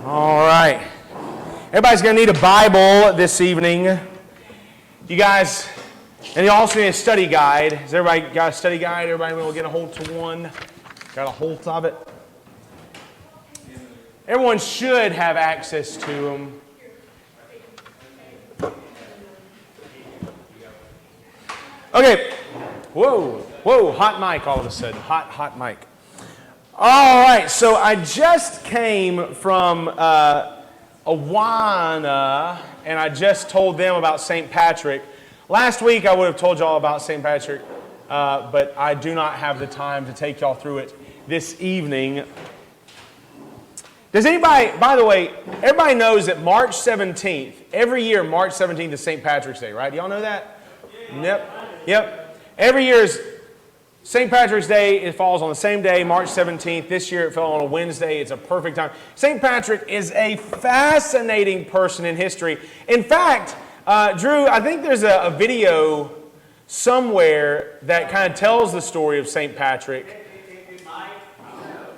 All right. Everybody's going to need a Bible this evening. You guys, and you also need a study guide. Has everybody got a study guide? Everybody will get a hold to one? Got a hold of it? Everyone should have access to them. Okay. Whoa, hot mic all of a sudden. Hot mic. All right, so I just came from Awana, and I just told them about St. Patrick. Last week I would have told y'all about St. Patrick, but I do not have the time to take y'all through it this evening. Does anybody, by the way, everybody knows that March 17th, every year March 17th is St. Patrick's Day, right? Do y'all know that? Yep. Every year is St. Patrick's Day. It falls on the same day, March 17th. This year it fell on a Wednesday. It's a perfect time. St. Patrick is a fascinating person in history. In fact, Drew, I think there's a video somewhere that kind of tells the story of St. Patrick.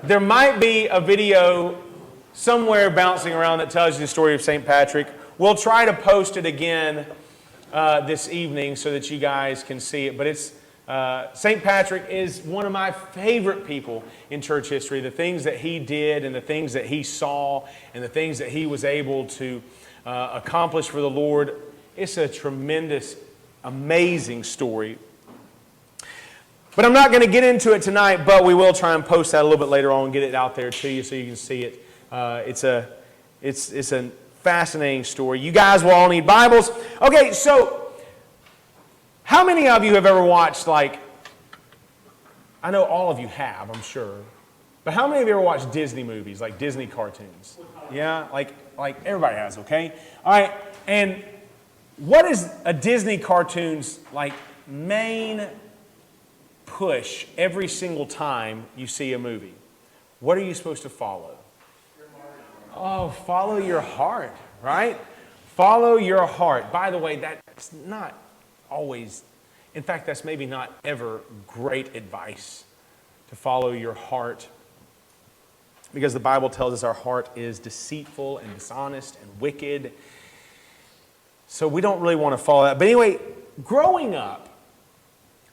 There might be a video somewhere bouncing around that tells you the story of St. Patrick. We'll try to post it again this evening so that you guys can see it. But it's St. Patrick is one of my favorite people in church history. The things that he did and the things that he saw and the things that he was able to accomplish for the Lord. It's a tremendous, amazing story. But I'm not going to get into it tonight, but we will try and post that a little bit later on and get it out there to you so you can see it. It's a fascinating story. You guys will all need Bibles. Okay, so how many of you have ever watched, I know all of you have, I'm sure, but how many of you ever watched Disney movies, like Disney cartoons? Yeah, like everybody has, okay? All right, and what is a Disney cartoon's, main push every single time you see a movie? What are you supposed to follow? Oh, follow your heart, right? Follow your heart. By the way, that's not always, in fact, that's maybe not ever great advice to follow your heart, because the Bible tells us our heart is deceitful and dishonest and wicked. So we don't really want to follow that. But anyway, growing up,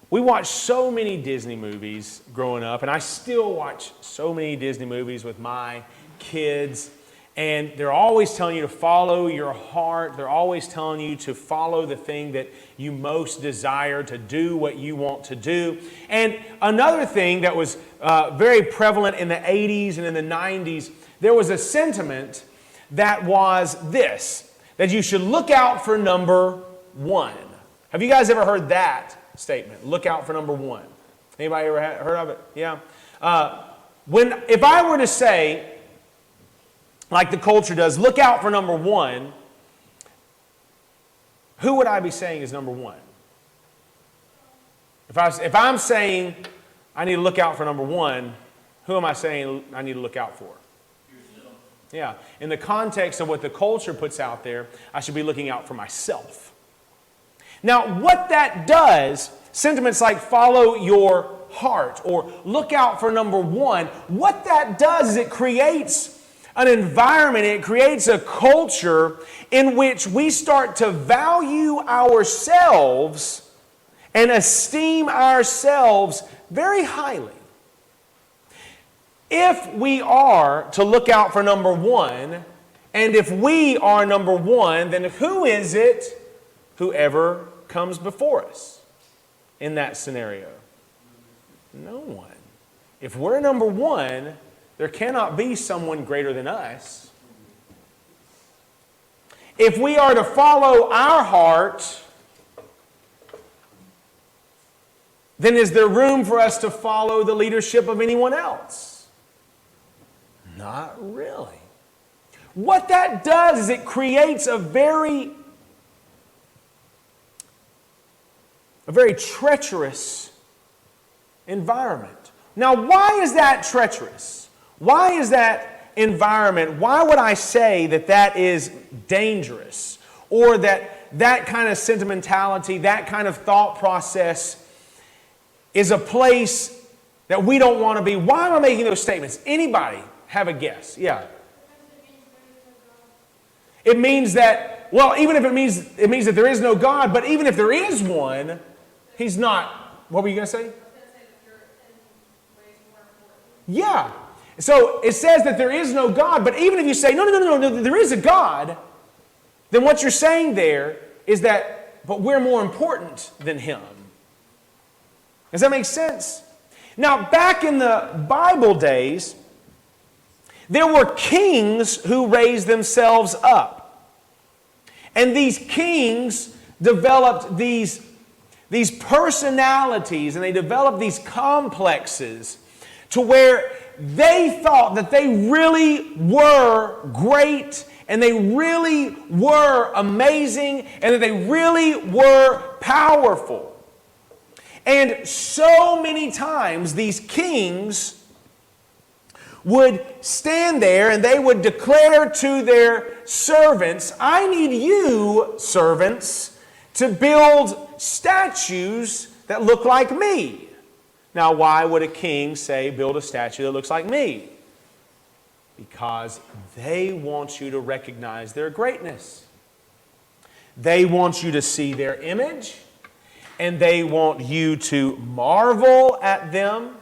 we watched so many Disney movies growing up, and I still watch so many Disney movies with my kids. And they're always telling you to follow your heart. They're always telling you to follow the thing that you most desire, to do what you want to do. And another thing that was very prevalent in the 80s and in the 90s, there was a sentiment that was this, that you should look out for number one. Have you guys ever heard that statement? Look out for number one. Anybody ever heard of it? Yeah. If I were to say, like the culture does, look out for number one, who would I be saying is number one? If I'm saying I need to look out for number one, who am I saying I need to look out for? Yourself. Yeah. In the context of what the culture puts out there, I should be looking out for myself. Now, what that does, sentiments like follow your heart or look out for number one, what that does is it creates an environment, it creates a culture in which we start to value ourselves and esteem ourselves very highly. If we are to look out for number one, and if we are number one, then who is it whoever comes before us in that scenario? No one. If we're number one, there cannot be someone greater than us. If we are to follow our heart, then is there room for us to follow the leadership of anyone else? Not really. What that does is it creates a very treacherous environment. Now, why is that treacherous? Why is that environment, why would I say that that is dangerous? Or that kind of sentimentality, that kind of thought process is a place that we don't want to be? Why am I making those statements? Anybody have a guess? Yeah. It means that, well, even if it means that there is no God, but even if there is one, He's not. What were you going to say? Yeah. So it says that there is no God, but even if you say, no, there is a God, then what you're saying there is that, but we're more important than Him. Does that make sense? Now, back in the Bible days, there were kings who raised themselves up. And these kings developed these personalities, and they developed these complexes to where they thought that they really were great, and they really were amazing, and that they really were powerful. And so many times these kings would stand there and they would declare to their servants, I need you, servants, to build statues that look like me. Now, why would a king say, build a statue that looks like me? Because they want you to recognize their greatness. They want you to see their image, and they want you to marvel at them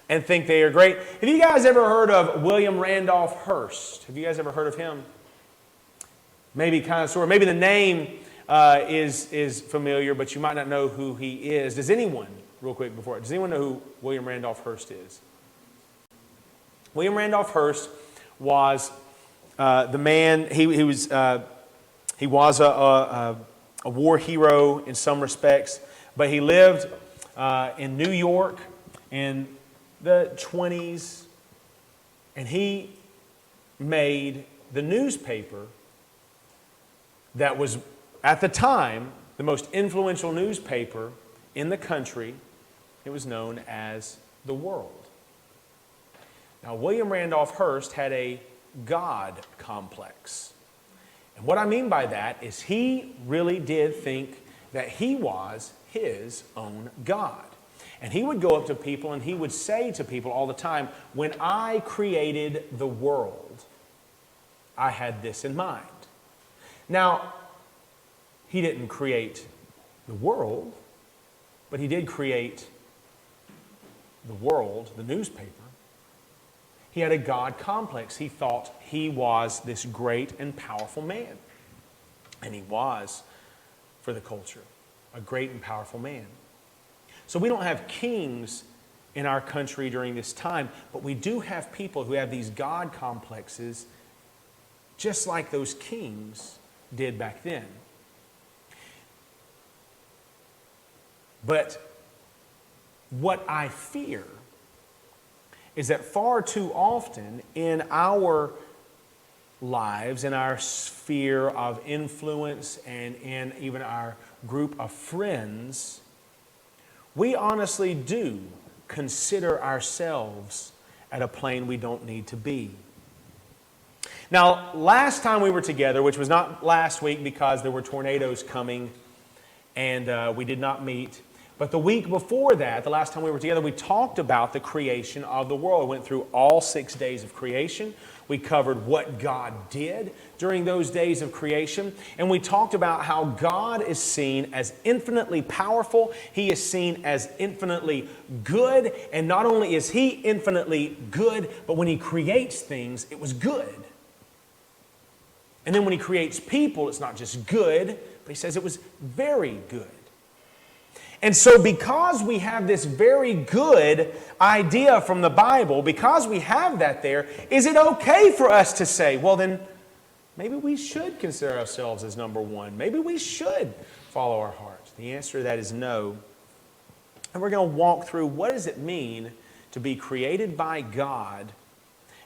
and think they are great. Have you guys ever heard of William Randolph Hearst? Have you guys ever heard of him? Maybe kind of sort of. Maybe the name is familiar, but you might not know who he is. Does anyone, real quick before, does anyone know who William Randolph Hearst is? William Randolph Hearst was the man, he was a war hero in some respects, but he lived in New York in the 20s, and he made the newspaper that was, at the time, the most influential newspaper in the country. It was known as The World. Now, William Randolph Hearst had a God complex. And what I mean by that is he really did think that he was his own God. And he would go up to people and he would say to people all the time, when I created the world, I had this in mind. Now, he didn't create the world, but he did create the world, the newspaper. He had a God complex. He thought he was this great and powerful man. And he was, for the culture, a great and powerful man. So we don't have kings in our country during this time, but we do have people who have these God complexes just like those kings did back then. But what I fear is that far too often in our lives, in our sphere of influence, and in even our group of friends, we honestly do consider ourselves at a plane we don't need to be. Now, last time we were together, which was not last week because there were tornadoes coming and we did not meet, but the week before that, the last time we were together, we talked about the creation of the world. We went through all 6 days of creation. We covered what God did during those days of creation. And we talked about how God is seen as infinitely powerful. He is seen as infinitely good. And not only is He infinitely good, but when He creates things, it was good. And then when He creates people, it's not just good, but He says it was very good. And so because we have this very good idea from the Bible, because we have that there, is it okay for us to say, well then, maybe we should consider ourselves as number one. Maybe we should follow our hearts. The answer to that is no. And we're going to walk through what does it mean to be created by God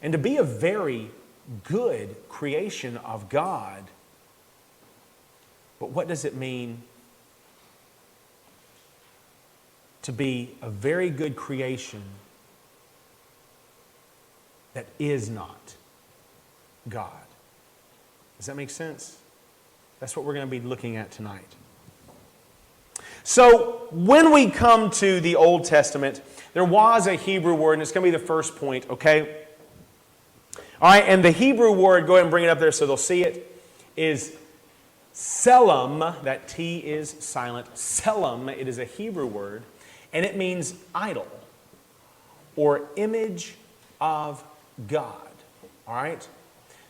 and to be a very good creation of God. But what does it mean to be a very good creation that is not God? Does that make sense? That's what we're going to be looking at tonight. So, when we come to the Old Testament, there was a Hebrew word, and it's going to be the first point, okay? All right, and the Hebrew word, go ahead and bring it up there so they'll see it, is selam. That T is silent. Selam, it is a Hebrew word, and it means idol or image of God. All right?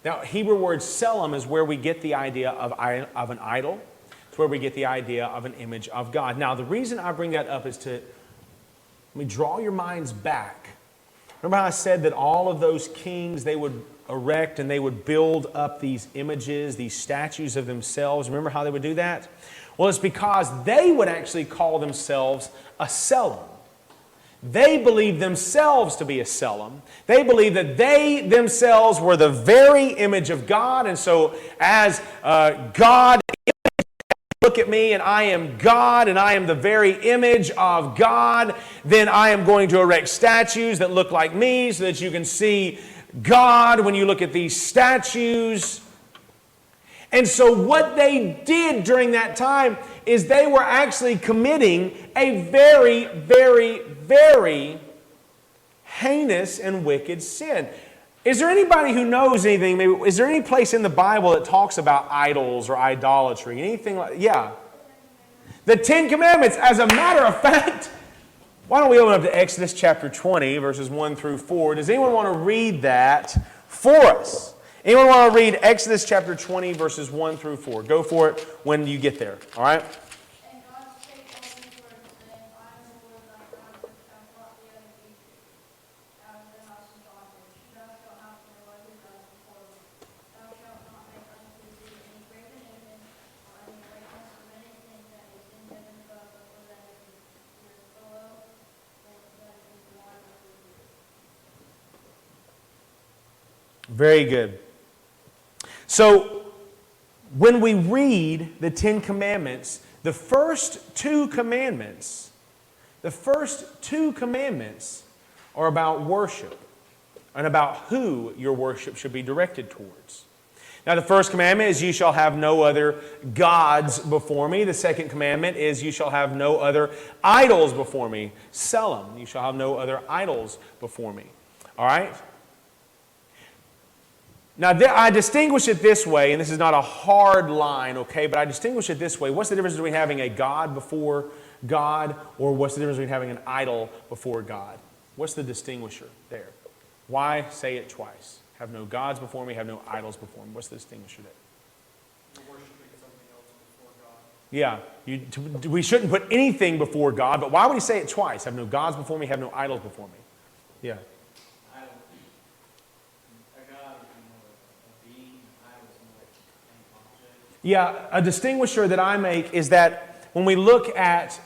Now, Hebrew word selam is where we get the idea of an idol. It's where we get the idea of an image of God. Now, the reason I bring that up is to draw your minds back. Remember how I said that all of those kings, they would erect and they would build up these images, these statues of themselves. Remember how they would do that? Well, it's because they would actually call themselves a selam. They believed themselves to be a selam. They believed that they themselves were the very image of God. And so as God, look at me and I am God and I am the very image of God, then I am going to erect statues that look like me so that you can see God when you look at these statues. And so what they did during that time is they were actually committing a very, very, very heinous and wicked sin. Is there anybody who knows anything? Maybe, is there any place in the Bible that talks about idols or idolatry? Anything like, yeah. The Ten Commandments. As a matter of fact, why don't we open up to Exodus chapter 20, verses 1 through 4. Does anyone want to read that for us? Anyone want to read Exodus chapter 20, verses 1 through 4? Go for it when you get there, all right? And God spake all these words, saying, I am the Lord thy God, which have brought thee out of Egypt, out of the house of bondage. Thou shalt have no other gods before me. Thou shalt not make unto thee any graven image, or any likeness of anything that is in heaven above, or that is in the earth below, or that is in the water under the earth. Very good. So, when we read the Ten Commandments, the first two commandments are about worship and about who your worship should be directed towards. Now, the first commandment is, you shall have no other gods before me. The second commandment is, you shall have no other idols before me. Selam, you shall have no other idols before me. All right? Now, I distinguish it this way, and this is not a hard line, okay, but I distinguish it this way. What's the difference between having a God before God, or what's the difference between having an idol before God? What's the distinguisher there? Why say it twice? Have no gods before me, have no idols before me. What's the distinguisher there? You're worshiping something else before God. Yeah, we shouldn't put anything before God, but why would he say it twice? Have no gods before me, have no idols before me. Yeah. Yeah, a distinguisher that I make is that when we look at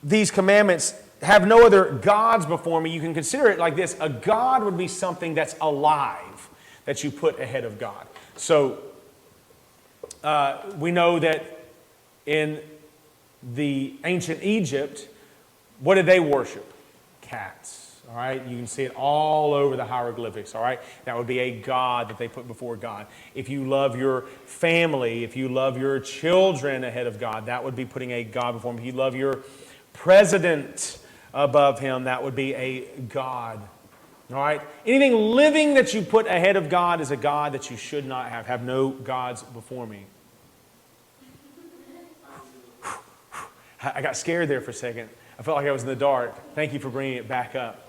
these commandments, have no other gods before me, you can consider it like this. A God would be something that's alive that you put ahead of God. So we know that in the ancient Egypt, what did they worship? Cats. All right, you can see it all over the hieroglyphics, all right? That would be a god that they put before God. If you love your family, if you love your children ahead of God, that would be putting a god before him. If you love your president above him, that would be a god, all right? Anything living that you put ahead of God is a god that you should not have. Have no gods before me. I got scared there for a second. I felt like I was in the dark. Thank you for bringing it back up.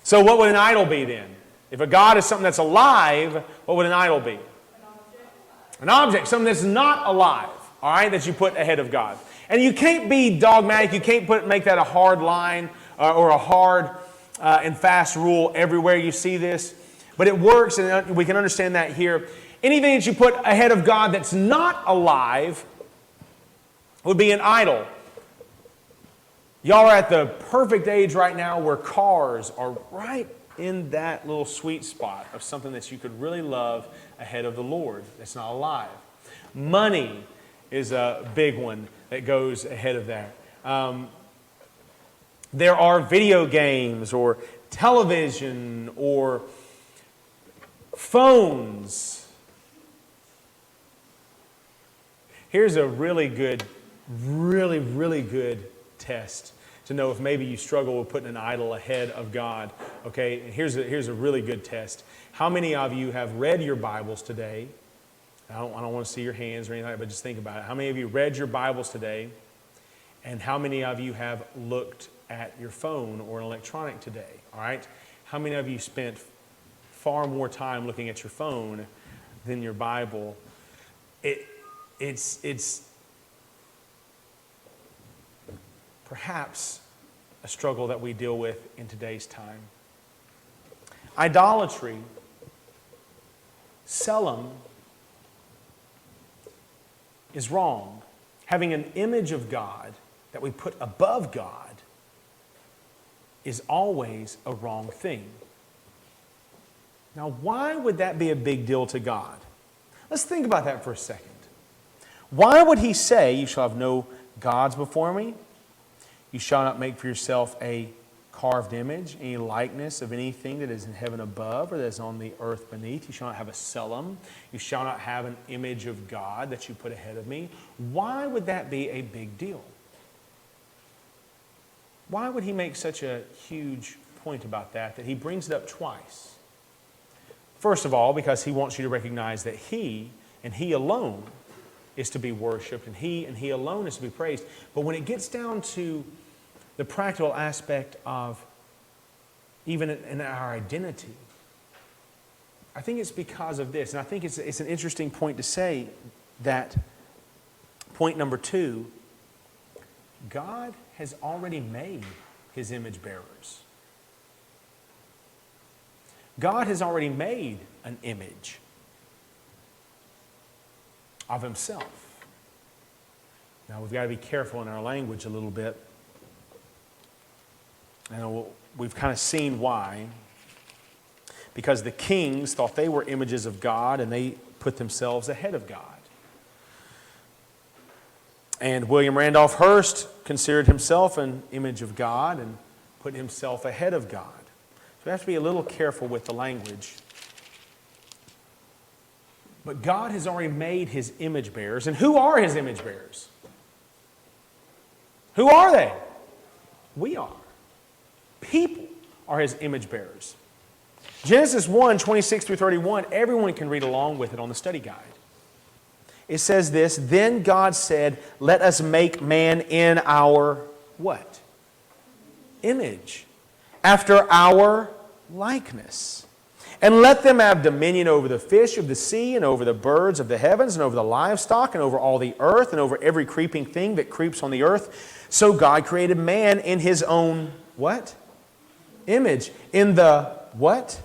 So what would an idol be then? If a God is something that's alive, what would an idol be? An object, something that's not alive, all right, that you put ahead of God. And you can't be dogmatic. You can't make that a hard line or a hard and fast rule everywhere you see this. But it works, and we can understand that here. Anything that you put ahead of God that's not alive would be an idol. Y'all are at the perfect age right now where cars are right in that little sweet spot of something that you could really love ahead of the Lord that's not alive. Money is a big one that goes ahead of that. There are video games or television or phones. Here's a really good, really good test to know if maybe you struggle with putting an idol ahead of God. Okay, here's a really good test. How many of you have read your Bibles today I don't want to see your hands or anything like that, but just think about it. How many of you read your Bibles today? And how many of you have looked at your phone or an electronic today? All right? How many of you spent far more time looking at your phone than your Bible? It's perhaps a struggle that we deal with in today's time. Idolatry seldom is wrong. Having an image of God that we put above God is always a wrong thing. Now, why would that be a big deal to God? Let's think about that for a second. Why would he say, you shall have no gods before me? You shall not make for yourself a carved image, any likeness of anything that is in heaven above or that is on the earth beneath. You shall not have a Selim. You shall not have an image of God that you put ahead of me. Why would that be a big deal? Why would he make such a huge point about that he brings it up twice? First of all, because he wants you to recognize that he and he alone is to be worshiped, and he alone is to be praised. But when it gets down to the practical aspect of even in our identity, I think it's because of this. And I think it's an interesting point to say that point number 2, God has already made his image bearers. God has already made an image of himself. Now, we've got to be careful in our language a little bit. And we've kind of seen why. Because the kings thought they were images of God and they put themselves ahead of God. And William Randolph Hearst considered himself an image of God and put himself ahead of God. So we have to be a little careful with the language. But God has already made his image bearers. And who are his image bearers? Who are they? We are. People are his image bearers. Genesis 1, 26 through 31, everyone can read along with it on the study guide. It says this, then God said, let us make man in our what? Image. After our likeness. And let them have dominion over the fish of the sea and over the birds of the heavens and over the livestock and over all the earth and over every creeping thing that creeps on the earth. So God created man in his own what? Image. In the what?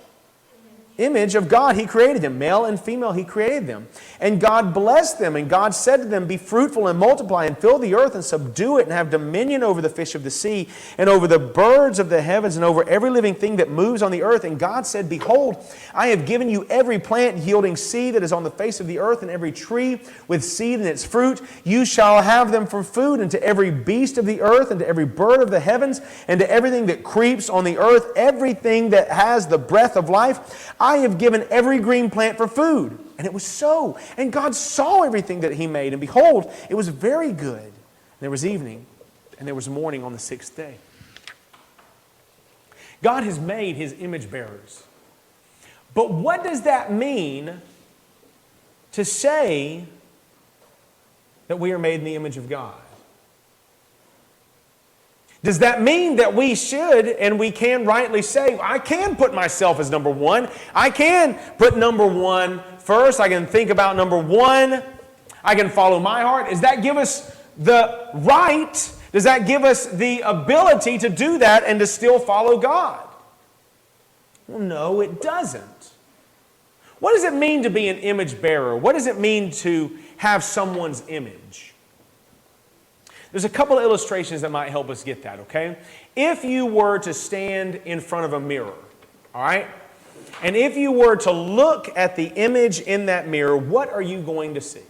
Image of God he created them. Male and female he created them. And God blessed them. And God said to them, be fruitful and multiply and fill the earth and subdue it and have dominion over the fish of the sea and over the birds of the heavens and over every living thing that moves on the earth. And God said, behold, I have given you every plant yielding seed that is on the face of the earth and every tree with seed in its fruit. You shall have them for food, and to every beast of the earth and to every bird of the heavens and to everything that creeps on the earth, everything that has the breath of life. I have given every green plant for food. And it was so. And God saw everything that he made. And behold, it was very good. And there was evening, and there was morning on the 6th day. God has made his image bearers. But what does that mean to say that we are made in the image of God? Does that mean that we should and we can rightly say, I can put myself as number one. I can put number one first. I can think about number one. I can follow my heart. Does that give us the right? Does that give us the ability to do that and to still follow God? Well, no, it doesn't. What does it mean to be an image bearer? What does it mean to have someone's image? There's a couple of illustrations that might help us get that, okay? If you were to stand in front of a mirror, all right? And if you were to look at the image in that mirror, what are you going to see?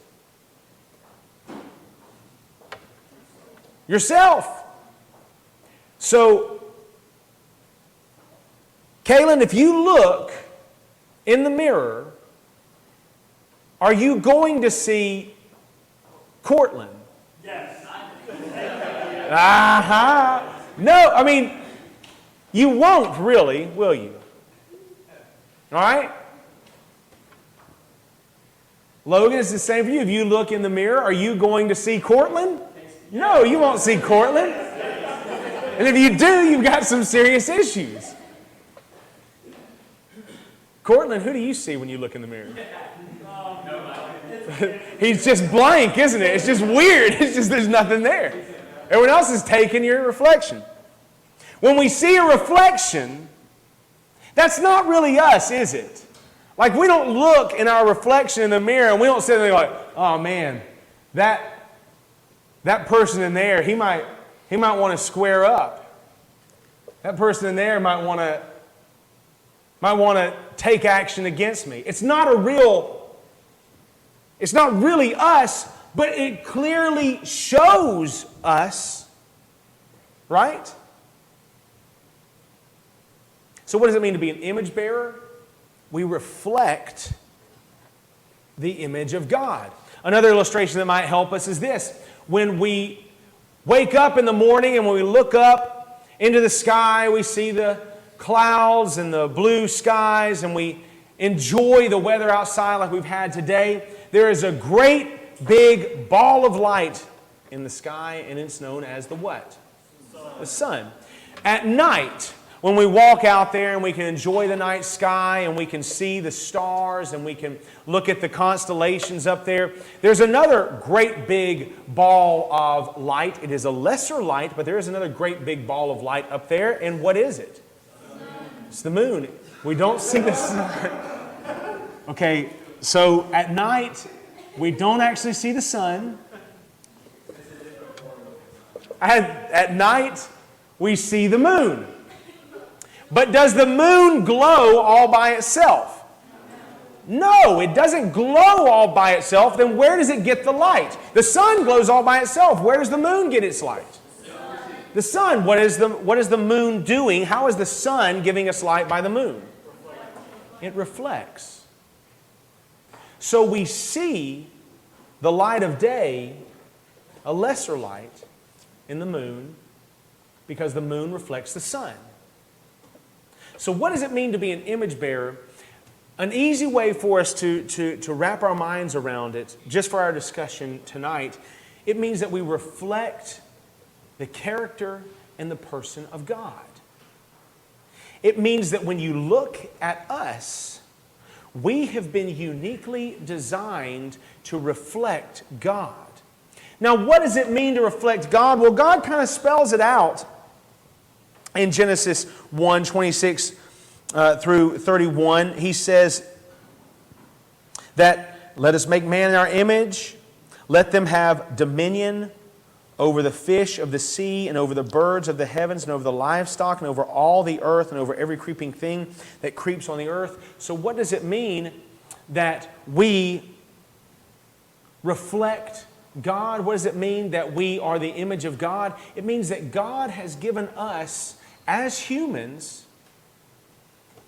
Yourself. So, Kaylin, if you look in the mirror, are you going to see Cortland? Yes. Aha! No, I mean, you won't really, will you? All right? Logan, it's the same for you. If you look in the mirror, are you going to see Cortland? No, you won't see Cortland. And if you do, you've got some serious issues. Cortland, who do you see when you look in the mirror? He's just blank, isn't it? It's just weird. It's just there's nothing there. Everyone else is taking your reflection. When we see a reflection, that's not really us, is it? Like, we don't look in our reflection in the mirror and we don't sit there like, oh man, that person in there, he might want to square up. That person in there might want to take action against me. It's not really us, but it clearly shows us, right? So what does it mean to be an image bearer? We reflect the image of God. Another illustration that might help us is this. When we wake up in the morning and when we look up into the sky, we see the clouds and the blue skies and we enjoy the weather outside like we've had today. There is a great big ball of light in the sky and it's known as the what? The sun. At night, when we walk out there and we can enjoy the night sky and we can see the stars and we can look at the constellations up there, there's another great big ball of light. It is a lesser light, but there is another great big ball of light up there. And what is it? It's the moon. We don't see the sun. Okay, so at night, we don't actually see the sun. At night, we see the moon. But does the moon glow all by itself? No, it doesn't glow all by itself. Then where does it get the light? The sun glows all by itself. Where does the moon get its light? The sun. What is the moon doing? How is the sun giving us light by the moon? It reflects. So we see the light of day, a lesser light, in the moon because the moon reflects the sun. So what does it mean to be an image bearer? An easy way for us to wrap our minds around it, just for our discussion tonight, it means that we reflect the character and the person of God. It means that when you look at us, we have been uniquely designed to reflect God. Now, what does it mean to reflect God? Well, God kind of spells it out in Genesis 1:26 through 31. He says that, let us make man in our image, let them have dominion over the fish of the sea and over the birds of the heavens and over the livestock and over all the earth and over every creeping thing that creeps on the earth. So what does it mean that we reflect God? What does it mean that we are the image of God? It means that God has given us, as humans,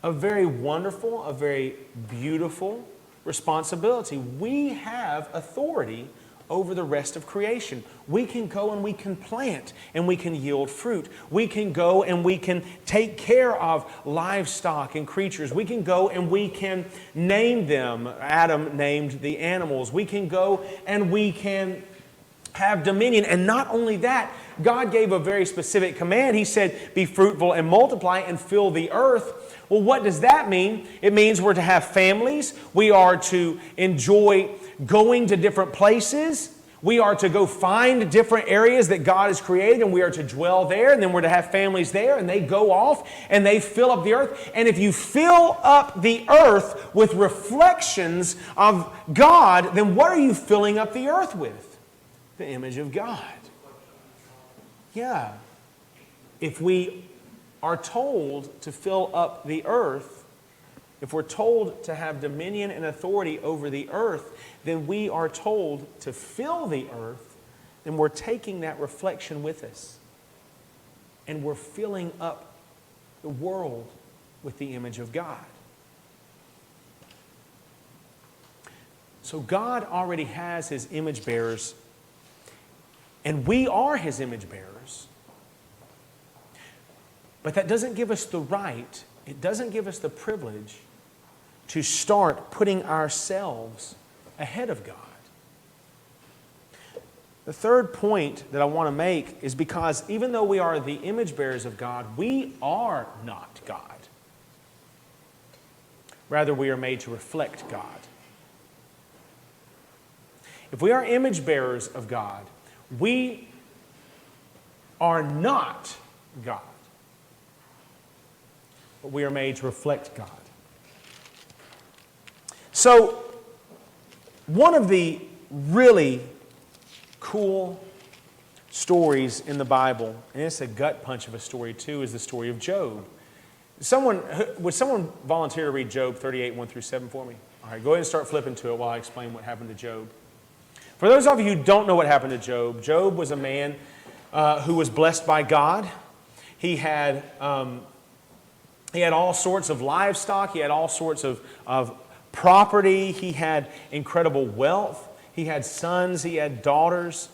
a very wonderful, a very beautiful responsibility. We have authority over the rest of creation. We can go and we can plant and we can yield fruit. We can go and we can take care of livestock and creatures. We can go and we can name them. Adam named the animals. We can go and we can have dominion. And not only that, God gave a very specific command. He said, be fruitful and multiply and fill the earth. Well, what does that mean? It means we're to have families. We are to enjoy going to different places. We are to go find different areas that God has created and we are to dwell there, and then we're to have families there, and they go off and they fill up the earth. And if you fill up the earth with reflections of God, then what are you filling up the earth with? The image of God. Yeah. If we are told to fill up the earth, if we're told to have dominion and authority over the earth, then we are told to fill the earth, then we're taking that reflection with us. And we're filling up the world with the image of God. So God already has His image bearers, and we are His image bearers. But that doesn't give us the right, it doesn't give us the privilege to start putting ourselves ahead of God. The third point that I want to make is because even though we are the image bearers of God, we are not God. Rather, we are made to reflect God. If we are image bearers of God, we are not God. But we are made to reflect God. So, one of the really cool stories in the Bible, and it's a gut punch of a story too, is the story of Job. Would someone volunteer to read Job 38, 1 through 7 for me? All right, go ahead and start flipping to it while I explain what happened to Job. For those of you who don't know what happened to Job, Job was a man who was blessed by God. He had all sorts of livestock. He had all sorts of property. He had incredible wealth. He had sons. He had daughters.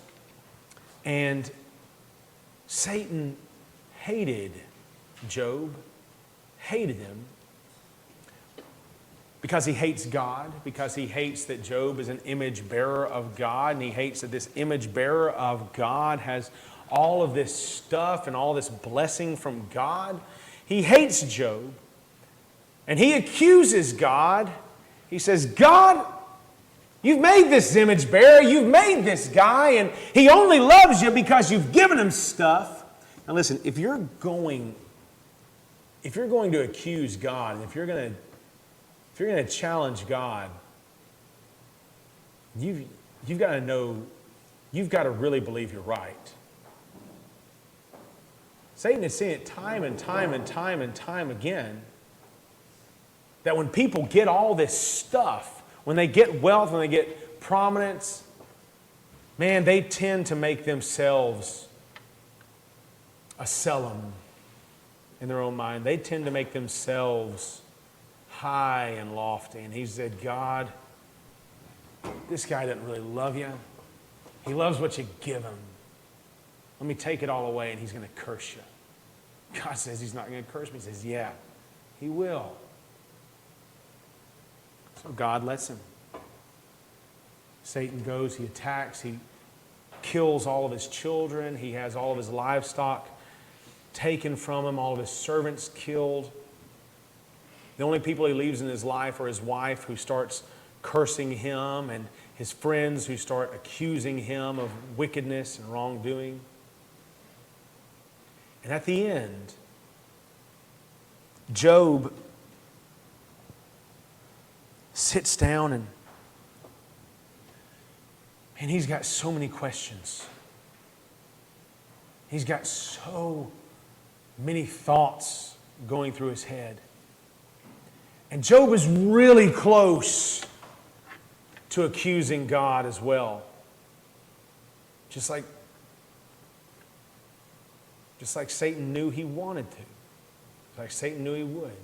And Satan hated Job, hated him, because he hates God, because he hates that Job is an image bearer of God, and he hates that this image bearer of God has all of this stuff and all this blessing from God. He hates Job, and he accuses God. He says, God, you've made this image bearer, you've made this guy, and he only loves you because you've given him stuff. Now listen, if you're going to accuse God, and if you're going to challenge God, you've got to know, you've got to really believe you're right. Satan has seen it time and time and time and time again that when people get all this stuff, when they get wealth, when they get prominence, man, they tend to make themselves a Selim in their own mind. They tend to make themselves high and lofty. And he said, God, this guy doesn't really love you. He loves what you give him. Let me take it all away and he's going to curse you. God says he's not going to curse me. He says, yeah, he will. So God lets him. Satan goes, he attacks, he kills all of his children. He has all of his livestock taken from him, all of his servants killed. The only people he leaves in his life are his wife, who starts cursing him, and his friends, who start accusing him of wickedness and wrongdoing. And at the end, Job sits down and he's got so many questions. He's got so many thoughts going through his head. And Job is really close to accusing God as well. Just like Satan knew he wanted to. Like Satan knew he would.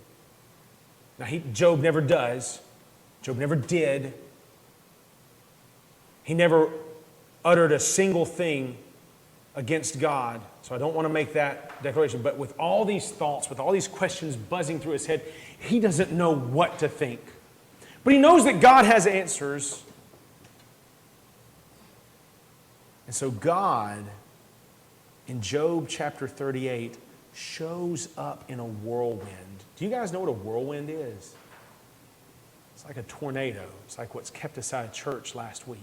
Now, Job never does. Job never did. He never uttered a single thing against God. So I don't want to make that declaration. But with all these thoughts, with all these questions buzzing through his head, he doesn't know what to think. But he knows that God has answers. And so God, in Job chapter 38, shows up in a whirlwind. Do you guys know what a whirlwind is? It's like a tornado. It's like what's kept us out of church last week.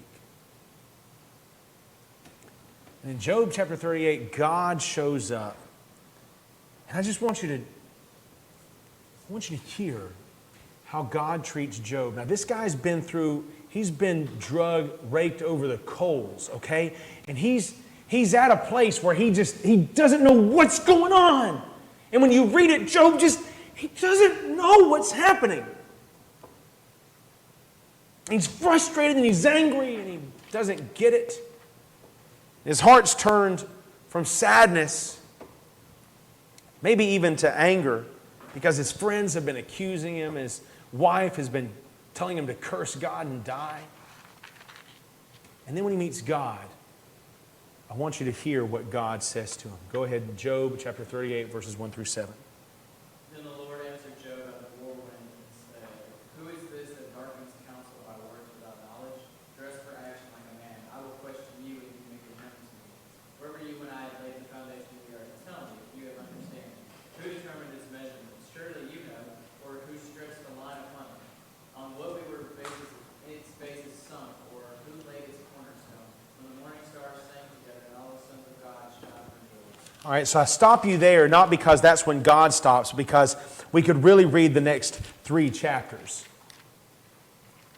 And in Job chapter 38, God shows up. And I just want you to hear how God treats Job. Now, this guy's he's been raked over the coals, okay? And he's at a place where he doesn't know what's going on. And when you read it, Job he doesn't know what's happening. He's frustrated and he's angry and he doesn't get it. His heart's turned from sadness, maybe even to anger, because his friends have been accusing him. His wife has been telling him to curse God and die. And then when he meets God, I want you to hear what God says to him. Go ahead, Job chapter 38, verses 1 through 7. Then the Lord answered Job out of the whirlwind and said, Who is this that darkens counsel by words without knowledge? All right, so I stop you there, not because that's when God stops, because we could really read the next 3 chapters.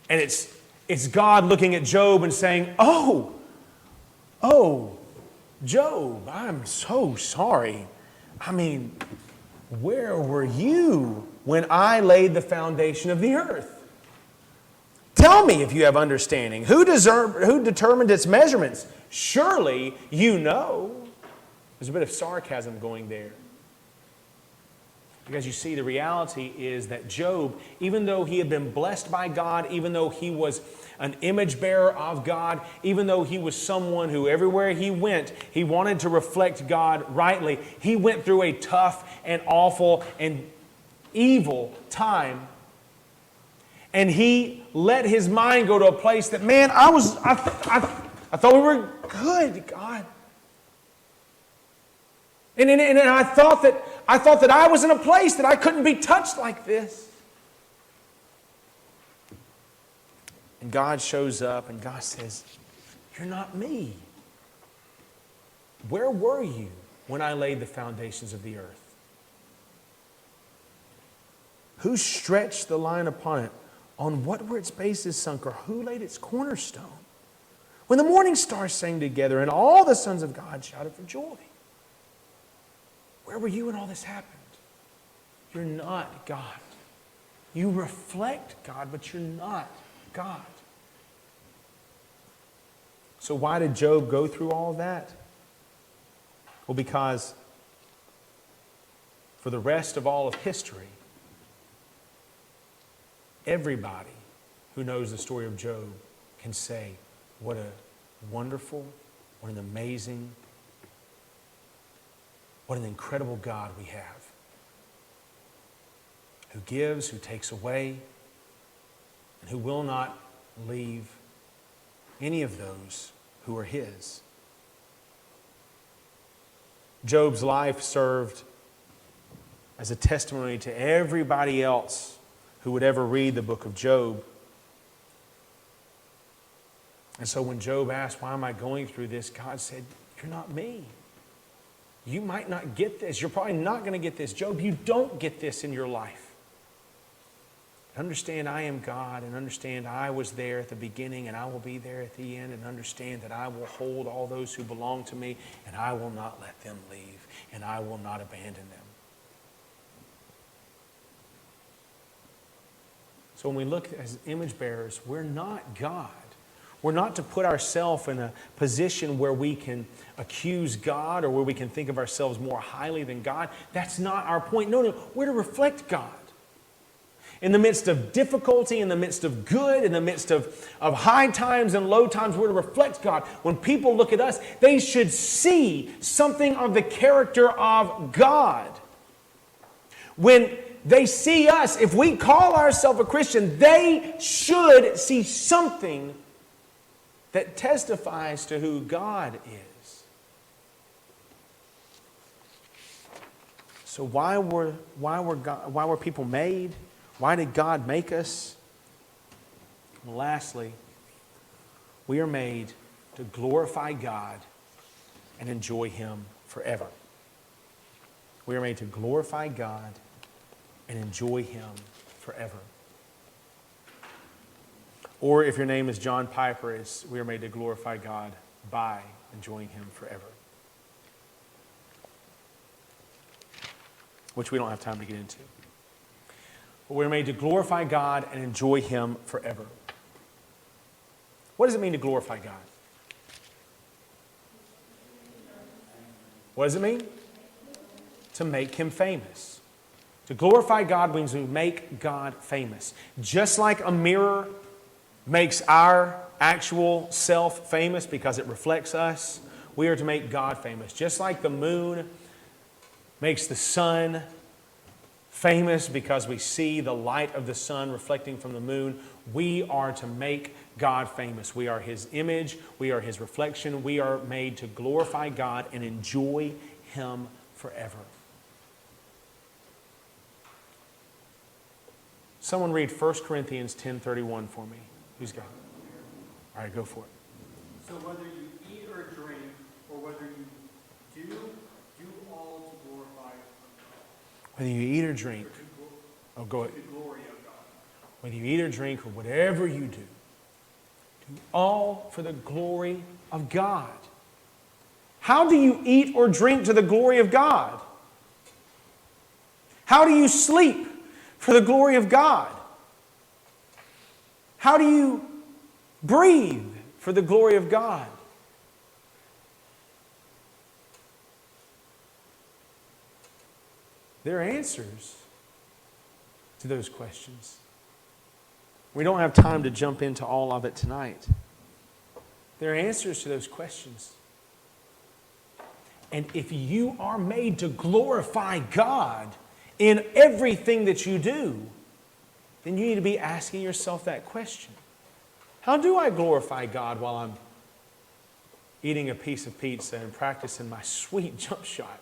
And it's God looking at Job and saying, oh, Job, I'm so sorry. I mean, where were you when I laid the foundation of the earth? Tell me if you have understanding. Who determined its measurements? Surely you know. There's a bit of sarcasm going there. Because you see, the reality is that Job, even though he had been blessed by God, even though he was an image bearer of God, even though he was someone who everywhere he went, he wanted to reflect God rightly, he went through a tough and awful and evil time. And he let his mind go to a place that, man, I thought we were good, God. And I thought that I was in a place that I couldn't be touched like this. And God shows up and God says, you're not me. Where were you when I laid the foundations of the earth? Who stretched the line upon it? On what were its bases sunk, or who laid its cornerstone? When the morning stars sang together and all the sons of God shouted for joy. Where were you when all this happened? You're not God. You reflect God, but you're not God. So why did Job go through all that? Well, because for the rest of all of history, everybody who knows the story of Job can say, what a wonderful, what an amazing, what an incredible God we have. Who gives, who takes away, and who will not leave any of those who are His. Job's life served as a testimony to everybody else who would ever read the book of Job. And so when Job asked, why am I going through this? God said, you're not me. You might not get this. You're probably not going to get this. Job, you don't get this in your life. Understand I am God, and understand I was there at the beginning and I will be there at the end, and understand that I will hold all those who belong to me and I will not let them leave and I will not abandon them. So when we look as image bearers, we're not God. We're not to put ourselves in a position where we can accuse God or where we can think of ourselves more highly than God. That's not our point. No, we're to reflect God. In the midst of difficulty, in the midst of good, in the midst of high times and low times, we're to reflect God. When people look at us, they should see something of the character of God. When they see us, if we call ourselves a Christian, they should see something that testifies to who God is. So why were people made? Why did God make us? Well, lastly, we are made to glorify God and enjoy Him forever. We are made to glorify God and enjoy Him forever. Or if your name is John Piper, we are made to glorify God by enjoying Him forever. Which we don't have time to get into. But we're made to glorify God and enjoy Him forever. What does it mean to glorify God? What does it mean? To make Him famous. To glorify God means we make God famous. Just like a mirror makes our actual self famous because it reflects us, we are to make God famous. Just like the moon makes the sun famous because we see the light of the sun reflecting from the moon, we are to make God famous. We are His image. We are His reflection. We are made to glorify God and enjoy Him forever. Someone read 1 Corinthians 10:31 for me. Who's got it? All right, go for it. So whether you eat or drink, or whether you do Do all to glorify God. Whether you eat or drink. Oh, go ahead. The glory of God. Whether you eat or drink or whatever you do all for the glory of God. How do you eat or drink to the glory of God? How do you sleep for the glory of God? How do you breathe for the glory of God? There are answers to those questions. We don't have time to jump into all of it tonight. There are answers to those questions. And if you are made to glorify God in everything that you do, then you need to be asking yourself that question. How do I glorify God while I'm eating a piece of pizza and practicing my sweet jump shot?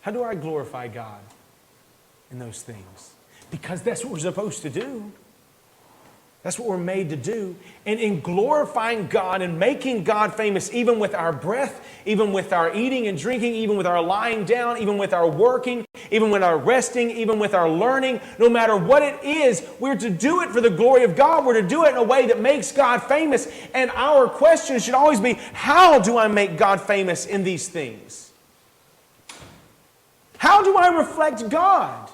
How do I glorify God in those things? Because that's what we're supposed to do. That's what we're made to do. And in glorifying God and making God famous, even with our breath, even with our eating and drinking, even with our lying down, even with our working, even with our resting, even with our learning, no matter what it is, we're to do it for the glory of God. We're to do it in a way that makes God famous. And our question should always be, how do I make God famous in these things? How do I reflect God?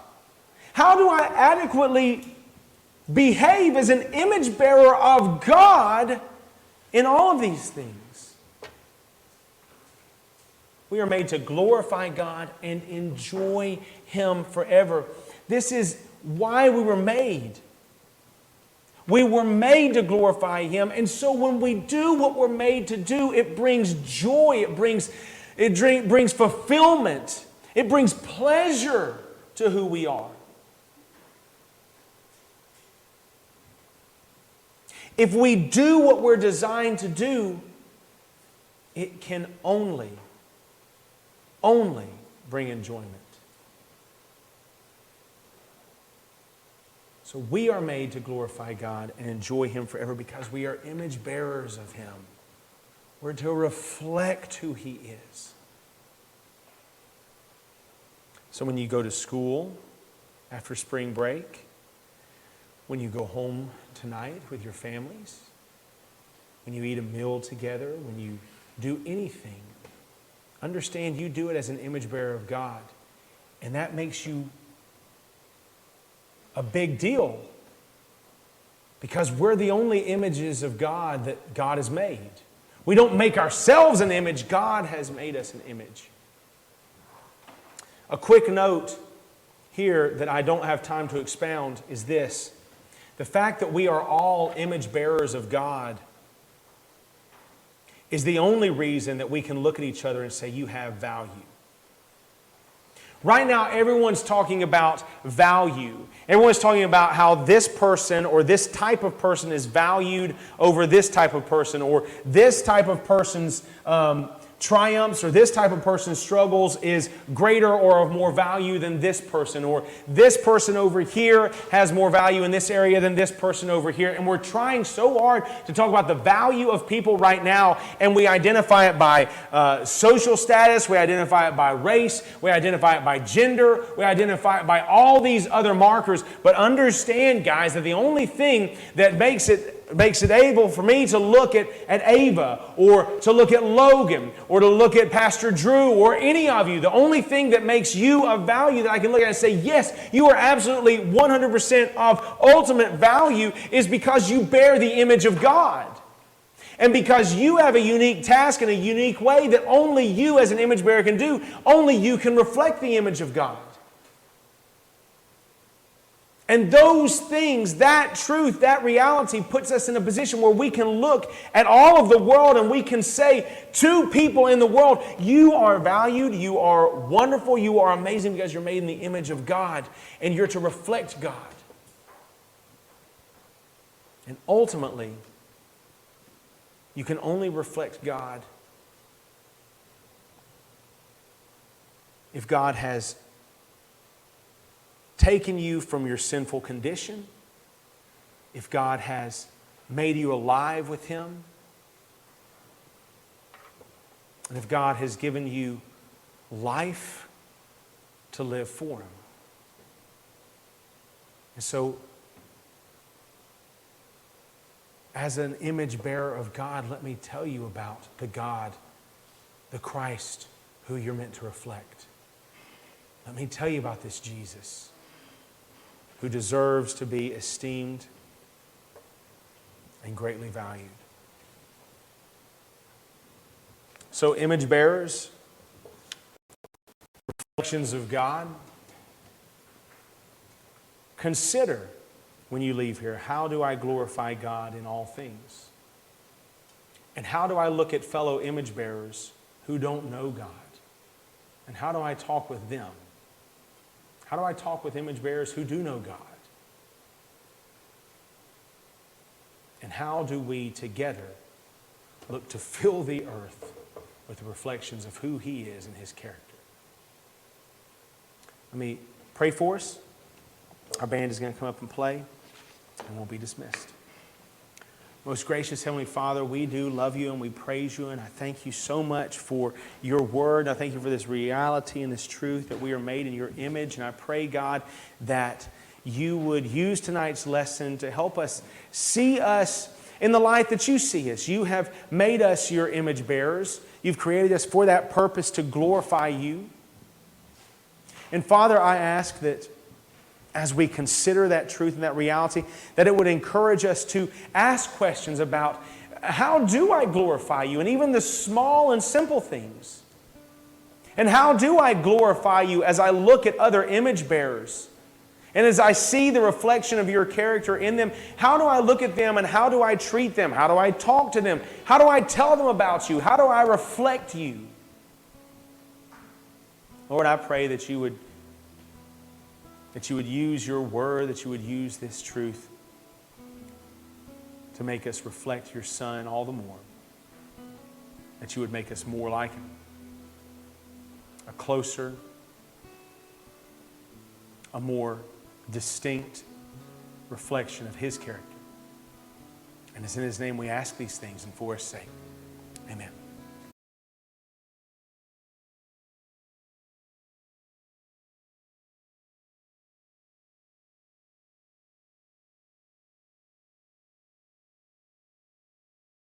How do I adequately behave as an image bearer of God in all of these things? We are made to glorify God and enjoy Him forever. This is why we were made. We were made to glorify Him, and so when we do what we're made to do, it brings joy, it brings fulfillment, it brings pleasure to who we are. If we do what we're designed to do, it can only bring enjoyment. So we are made to glorify God and enjoy Him forever because we are image bearers of Him. We're to reflect who He is. So when you go to school after spring break, when you go home tonight with your families, when you eat a meal together, when you do anything, understand you do it as an image bearer of God. And that makes you a big deal because we're the only images of God that God has made. We don't make ourselves an image. God has made us an image. A quick note here that I don't have time to expound is this. The fact that we are all image bearers of God is the only reason that we can look at each other and say, you have value. Right now, everyone's talking about value. Everyone's talking about how this person or this type of person is valued over this type of person, or this type of person's triumphs or this type of person's struggles is greater or of more value than this person, or this person over here has more value in this area than this person over here. And we're trying so hard to talk about the value of people right now, and we identify it by social status, we identify it by race, we identify it by gender, we identify it by all these other markers. But understand, guys, that the only thing that makes it able for me to look at Ava, or to look at Logan, or to look at Pastor Drew, or any of you, the only thing that makes you of value that I can look at and say, yes, you are absolutely 100% of ultimate value, is because you bear the image of God. And because you have a unique task in a unique way that only you as an image bearer can do, only you can reflect the image of God. And those things, that truth, that reality puts us in a position where we can look at all of the world and we can say to people in the world, you are valued, you are wonderful, you are amazing because you're made in the image of God and you're to reflect God. And ultimately, you can only reflect God if God has taken you from your sinful condition, if God has made you alive with Him, And if God has given you life, to live for Him. And so, as an image bearer of God, let me tell you about the God, the Christ, who you're meant to reflect. Let me tell you about this Jesus, who deserves to be esteemed and greatly valued. So, image bearers, reflections of God, consider when you leave here, how do I glorify God in all things? And how do I look at fellow image bearers who don't know God? And how do I talk with them? How do I talk with image bearers who do know God? And how do we together look to fill the earth with the reflections of who He is and His character? Let me pray for us. Our band is going to come up and play, and we'll be dismissed. Most gracious Heavenly Father, we do love You and we praise You, and I thank You so much for Your word. I thank You for this reality and this truth that we are made in Your image, and I pray, God, that You would use tonight's lesson to help us see us in the light that You see us. You have made us Your image bearers. You've created us for that purpose, to glorify You. And Father, I ask that as we consider that truth and that reality, that it would encourage us to ask questions about, how do I glorify You? And even the small and simple things. And how do I glorify You as I look at other image bearers? And as I see the reflection of Your character in them, how do I look at them and how do I treat them? How do I talk to them? How do I tell them about You? How do I reflect You? Lord, I pray that You would use Your word, that You would use this truth to make us reflect Your Son all the more. That You would make us more like Him. A closer, a more distinct reflection of His character. And it's in His name we ask these things, and for His sake. Amen.